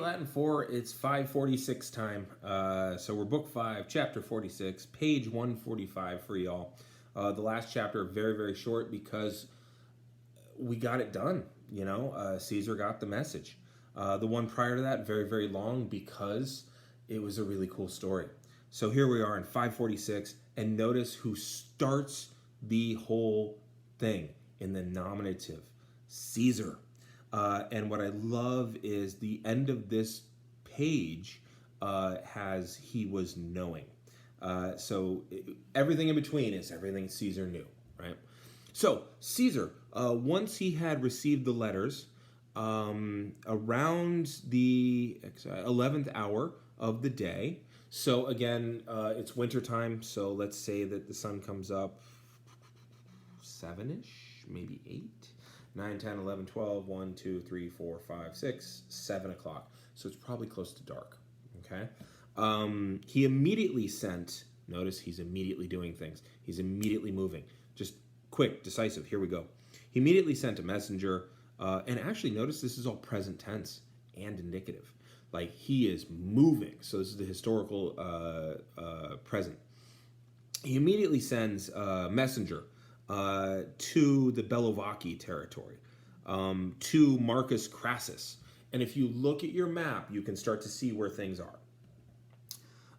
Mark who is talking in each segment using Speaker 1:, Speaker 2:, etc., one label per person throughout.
Speaker 1: Latin 4, it's 546 time. So we're book 5, chapter 46, page 145 for y'all. The last chapter, very, very short because we got it done. Caesar got the message. The one prior to that, very, very long because it was a really cool story. So here we are in 546, and notice who starts the whole thing in the nominative, Caesar. And what I love is the end of this page has he was knowing. Everything in between is everything Caesar knew, right? So Caesar, once he had received the letters, around the 11th hour of the day, so again, it's wintertime, so let's say that the sun comes up 7-ish, maybe 8. 9, 10, 11, 12, 1, 2, 3, 4, 5, 6, 7 o'clock. So it's probably close to dark, okay? He immediately sent, notice he's immediately doing things. He's immediately moving. Just quick, decisive, here we go. He immediately sent a messenger, and actually notice this is all present tense and indicative. Like he is moving, so this is the historical present. He immediately sends a messenger to the Belovaci territory, to Marcus Crassus. And if you look at your map, you can start to see where things are.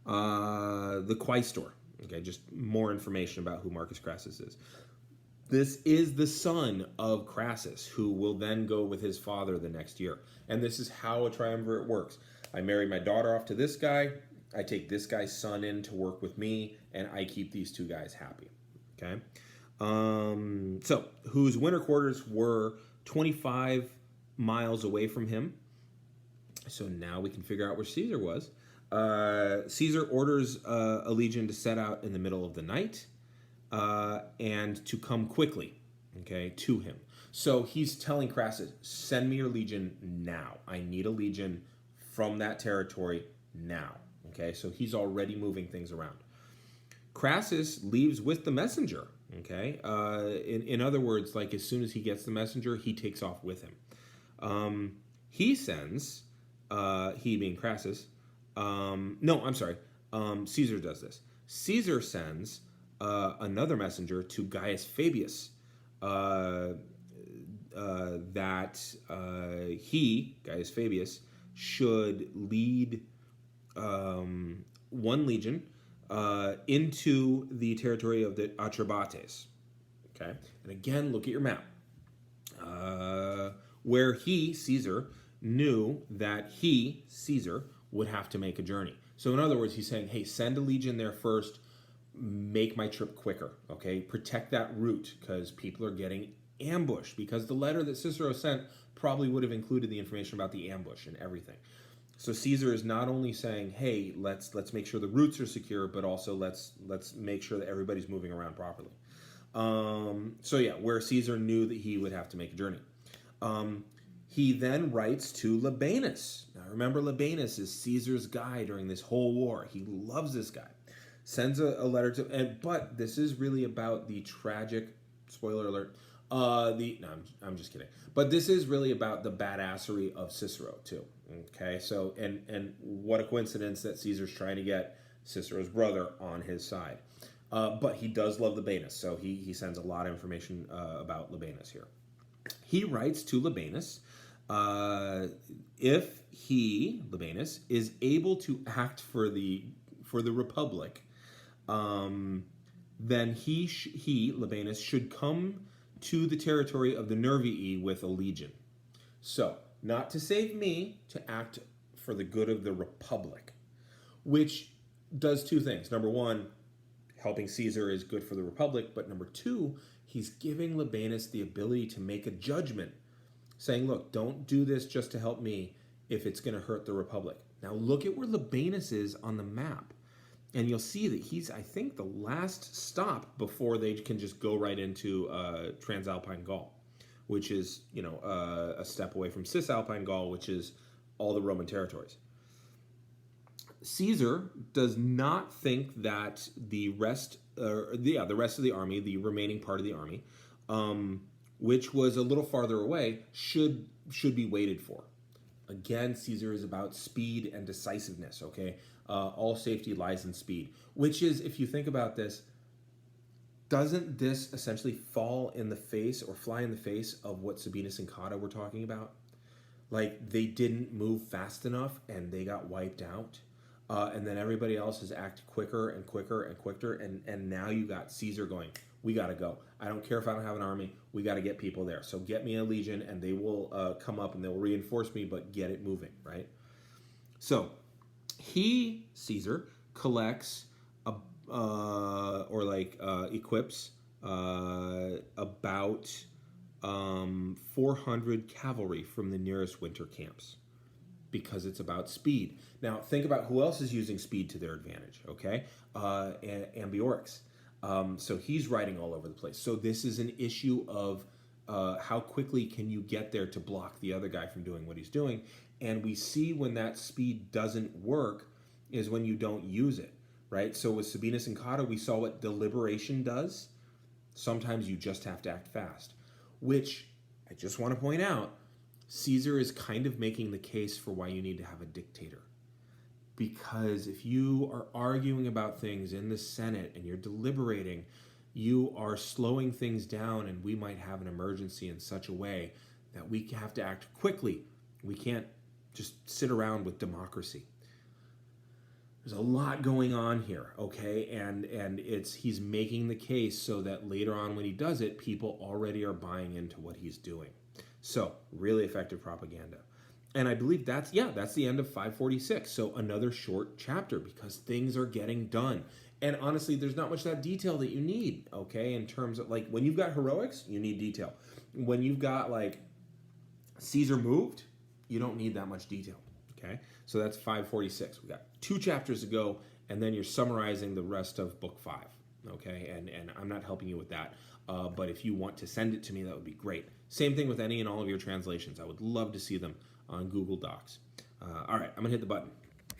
Speaker 1: The Quaestor, okay, just more information about who Marcus Crassus is. This is the son of Crassus, who will then go with his father the next year. And this is how a triumvirate works. I marry my daughter off to this guy, I take this guy's son in to work with me, and I keep these two guys happy, okay? So whose winter quarters were 25 miles away from him. So now we can figure out where Caesar was. Caesar orders a legion to set out in the middle of the night and to come quickly, okay, to him. So he's telling Crassus, send me your legion now. I need a legion from that territory now, okay? So he's already moving things around. Crassus leaves with the messenger. Okay. In other words, like as soon as he gets the messenger, he takes off with him. He sends, he being Crassus. Caesar does this. Caesar sends another messenger to Gaius Fabius. Gaius Fabius, should lead one legion into the territory of the Atrebates. Okay, and again, look at your map. Where he, Caesar, knew that he, Caesar, would have to make a journey. So in other words, he's saying, hey, send a legion there first, make my trip quicker, okay? Protect that route, because people are getting ambushed, because the letter that Cicero sent probably would have included the information about the ambush and everything. So Caesar is not only saying, hey, let's make sure the routes are secure, but also let's make sure that everybody's moving around properly. Where Caesar knew that he would have to make a journey. He then writes to Labanus. Now remember, Labanus is Caesar's guy during this whole war. He loves this guy. Sends a letter to, but this is really about the tragic, spoiler alert, I'm just kidding. But this is really about the badassery of Cicero too. Okay, so and what a coincidence that Caesar's trying to get Cicero's brother on his side. But he does love Labanus, so he sends a lot of information about Labanus here. He writes to Labanus, if he, Labanus, is able to act for the Republic, then he, Labanus, should come to the territory of the Nervii with a legion. So, not to save me, to act for the good of the Republic, which does two things. Number one, helping Caesar is good for the Republic, but number two, he's giving Labanus the ability to make a judgment, saying, look, don't do this just to help me if it's going to hurt the Republic. Now look at where Labanus is on the map, and you'll see that he's, I think, the last stop before they can just go right into Transalpine Gaul, which is, a step away from Cisalpine Gaul, which is all the Roman territories. Caesar does not think that the rest of the army, the remaining part of the army, which was a little farther away, should be waited for. Again, Caesar is about speed and decisiveness, okay? All safety lies in speed, which is, if you think about this, doesn't this essentially fall in the face or fly in the face of what Sabinus and Cotta were talking about? Like, they didn't move fast enough and they got wiped out. And then everybody else has acted quicker and quicker and quicker. And now you got Caesar going, we got to go. I don't care if I don't have an army. We got to get people there. So get me a legion and they will come up and they'll reinforce me, but get it moving, right? So Caesar, collects equips about 400 cavalry from the nearest winter camps because it's about speed. Now, think about who else is using speed to their advantage, okay? Ambiorix. So he's riding all over the place. So this is an issue of how quickly can you get there to block the other guy from doing what he's doing. And we see when that speed doesn't work is when you don't use it, right? So with Sabinus and Cotta, we saw what deliberation does. Sometimes you just have to act fast, which I just want to point out, Caesar is kind of making the case for why you need to have a dictator. Because if you are arguing about things in the Senate and you're deliberating, you are slowing things down, and we might have an emergency in such a way that we have to act quickly. We can't just sit around with democracy. There's a lot going on here, okay? And he's making the case so that later on when he does it, people already are buying into what he's doing. So, really effective propaganda. And I believe that's the end of 546. So another short chapter because things are getting done. And honestly, there's not much of that detail that you need, okay? In terms of, like, when you've got heroics, you need detail. When you've got, like, Caesar moved, you don't need that much detail, okay? So that's 546. We got 2 chapters to go, and then you're summarizing the rest of book 5, okay? And I'm not helping you with that. But if you want to send it to me, that would be great. Same thing with any and all of your translations. I would love to see them on Google Docs. All right, I'm going to hit the button.